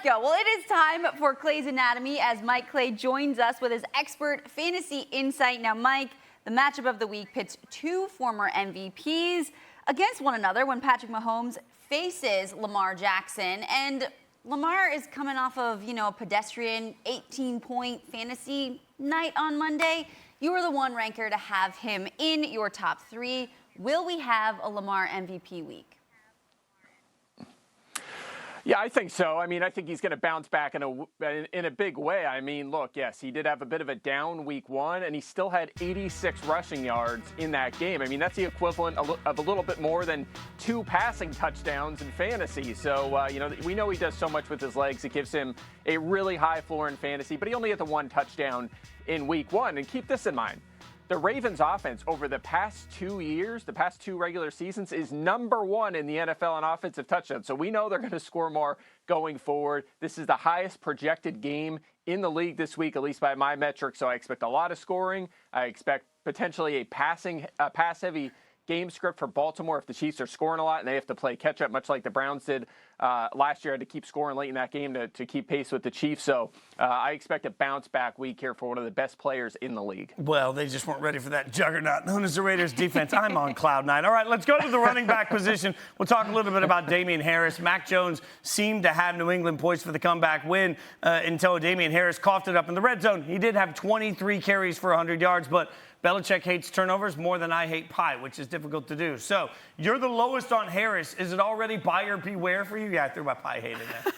go. Well, it is time for Clay's Anatomy as Mike Clay joins us with his expert fantasy insight. Now, Mike, the matchup of the week pits two former MVPs against one another when Patrick Mahomes faces Lamar Jackson. And Lamar is coming off of, a pedestrian 18-point fantasy night on Monday. You are the one ranker to have him in your top three. Will we have a Lamar MVP week? Yeah, I think so. I think he's going to bounce back in a big way. Look, yes, he did have a bit of a down week one, and he still had 86 rushing yards in that game. That's the equivalent of a little bit more than 2 passing touchdowns in fantasy. So, we know he does so much with his legs. It gives him a really high floor in fantasy, but he only had the 1 touchdown in week one. And keep this in mind. The Ravens offense over the past 2 years, the past 2 regular seasons, is #1 in the NFL in offensive touchdowns. So we know they're going to score more going forward. This is the highest projected game in the league this week, at least by my metric. So I expect a lot of scoring. I expect potentially a pass-heavy game script for Baltimore if the Chiefs are scoring a lot and they have to play catch-up, much like the Browns did last year, had to keep scoring late in that game to keep pace with the Chiefs. So I expect a bounce-back week here for one of the best players in the league. Well, they just weren't ready for that juggernaut known as the Raiders defense. I'm on cloud nine. All right, let's go to the running back position. We'll talk a little bit about Damien Harris. Mac Jones seemed to have New England poised for the comeback win until Damien Harris coughed it up in the red zone. He did have 23 carries for 100 yards, but Belichick hates turnovers more than I hate pie, which is difficult to do. So you're the lowest on Harris. Is it already buyer beware for you? Yeah, I threw my pie hate in there.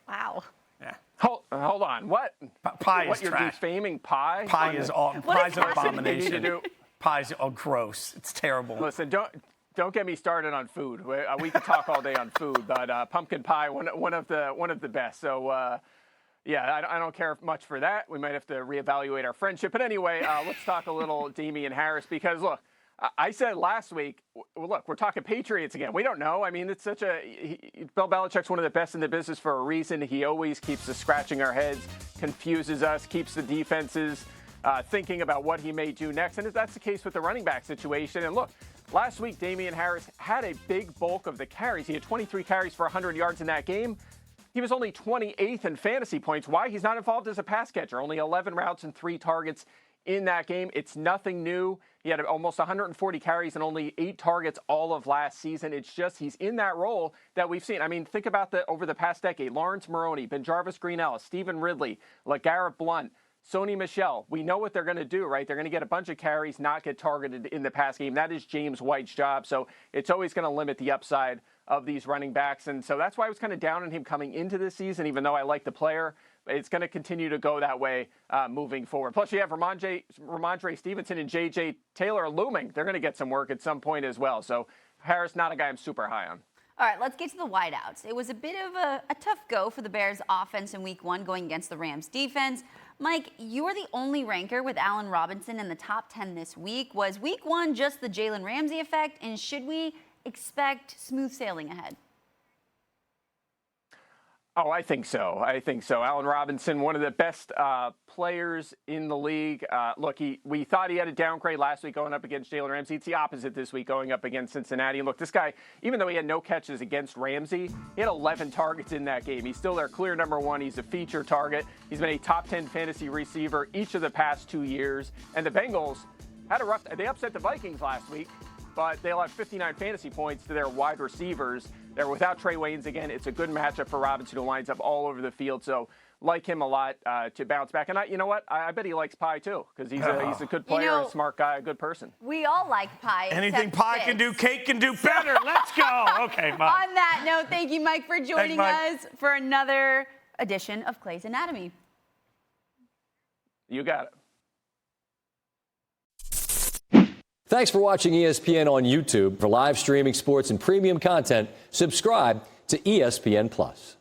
Wow. Yeah. Hold on. What? Pie what, is you're trash. defaming pie? Pie is pie's an abomination. Pie's gross. It's terrible. Listen, don't get me started on food. We could talk all day on food, but pumpkin pie, one of the best. So. Yeah, I don't care much for that. We might have to reevaluate our friendship. But anyway, let's talk a little Damien Harris because, look, I said last week, look, we're talking Patriots again. We don't know. It's such Bill Belichick's one of the best in the business for a reason. He always keeps us scratching our heads, confuses us, keeps the defenses thinking about what he may do next. And that's the case with the running back situation. And look, last week, Damien Harris had a big bulk of the carries. He had 23 carries for 100 yards in that game. He was only 28th in fantasy points. Why? He's not involved as a pass catcher. Only 11 routes and 3 targets in that game. It's nothing new. He had almost 140 carries and only 8 targets all of last season. It's just he's in that role that we've seen. Think about over the past decade. Lawrence Maroney, BenJarvus Green-Ellis, Stephen Ridley, LeGarrette Blount, Sony Michel. We know what they're going to do, right? They're going to get a bunch of carries, not get targeted in the pass game. That is James White's job. So it's always going to limit the upside of these running backs. And so that's why I was kind of down on him coming into this season, even though I like the player. It's going to continue to go that way moving forward. Plus, you have Ramondre Stevenson and J.J. Taylor looming. They're going to get some work at some point as well. So Harris, not a guy I'm super high on. All right, let's get to the wideouts. It was a bit of a tough go for the Bears offense in week one going against the Rams defense. Mike, you're the only ranker with Allen Robinson in the top 10 this week. Was week one just the Jalen Ramsey effect, and should we expect smooth sailing ahead? Oh, I think so. Allen Robinson, one of the best players in the league. Look, we thought he had a downgrade last week going up against Jalen Ramsey. It's the opposite this week going up against Cincinnati. And look, this guy, even though he had no catches against Ramsey, he had 11 targets in that game. He's still their clear #1. He's a feature target. He's been a top 10 fantasy receiver each of the past 2 years. And the Bengals had they upset the Vikings last week, but they'll have 59 fantasy points to their wide receivers. They're without Trey Waynes again. It's a good matchup for Robinson, who lines up all over the field. So like him a lot to bounce back. And you know what? I bet he likes pie too, because he's a good player, a smart guy, a good person. We all like pie. Anything pie can do, cake can do better. Let's go. Okay, Mike. On that note, thank you, Mike, for joining us for another edition of Clay's Anatomy. You got it. Thanks for watching ESPN on YouTube. For live streaming sports and premium content, subscribe to ESPN+.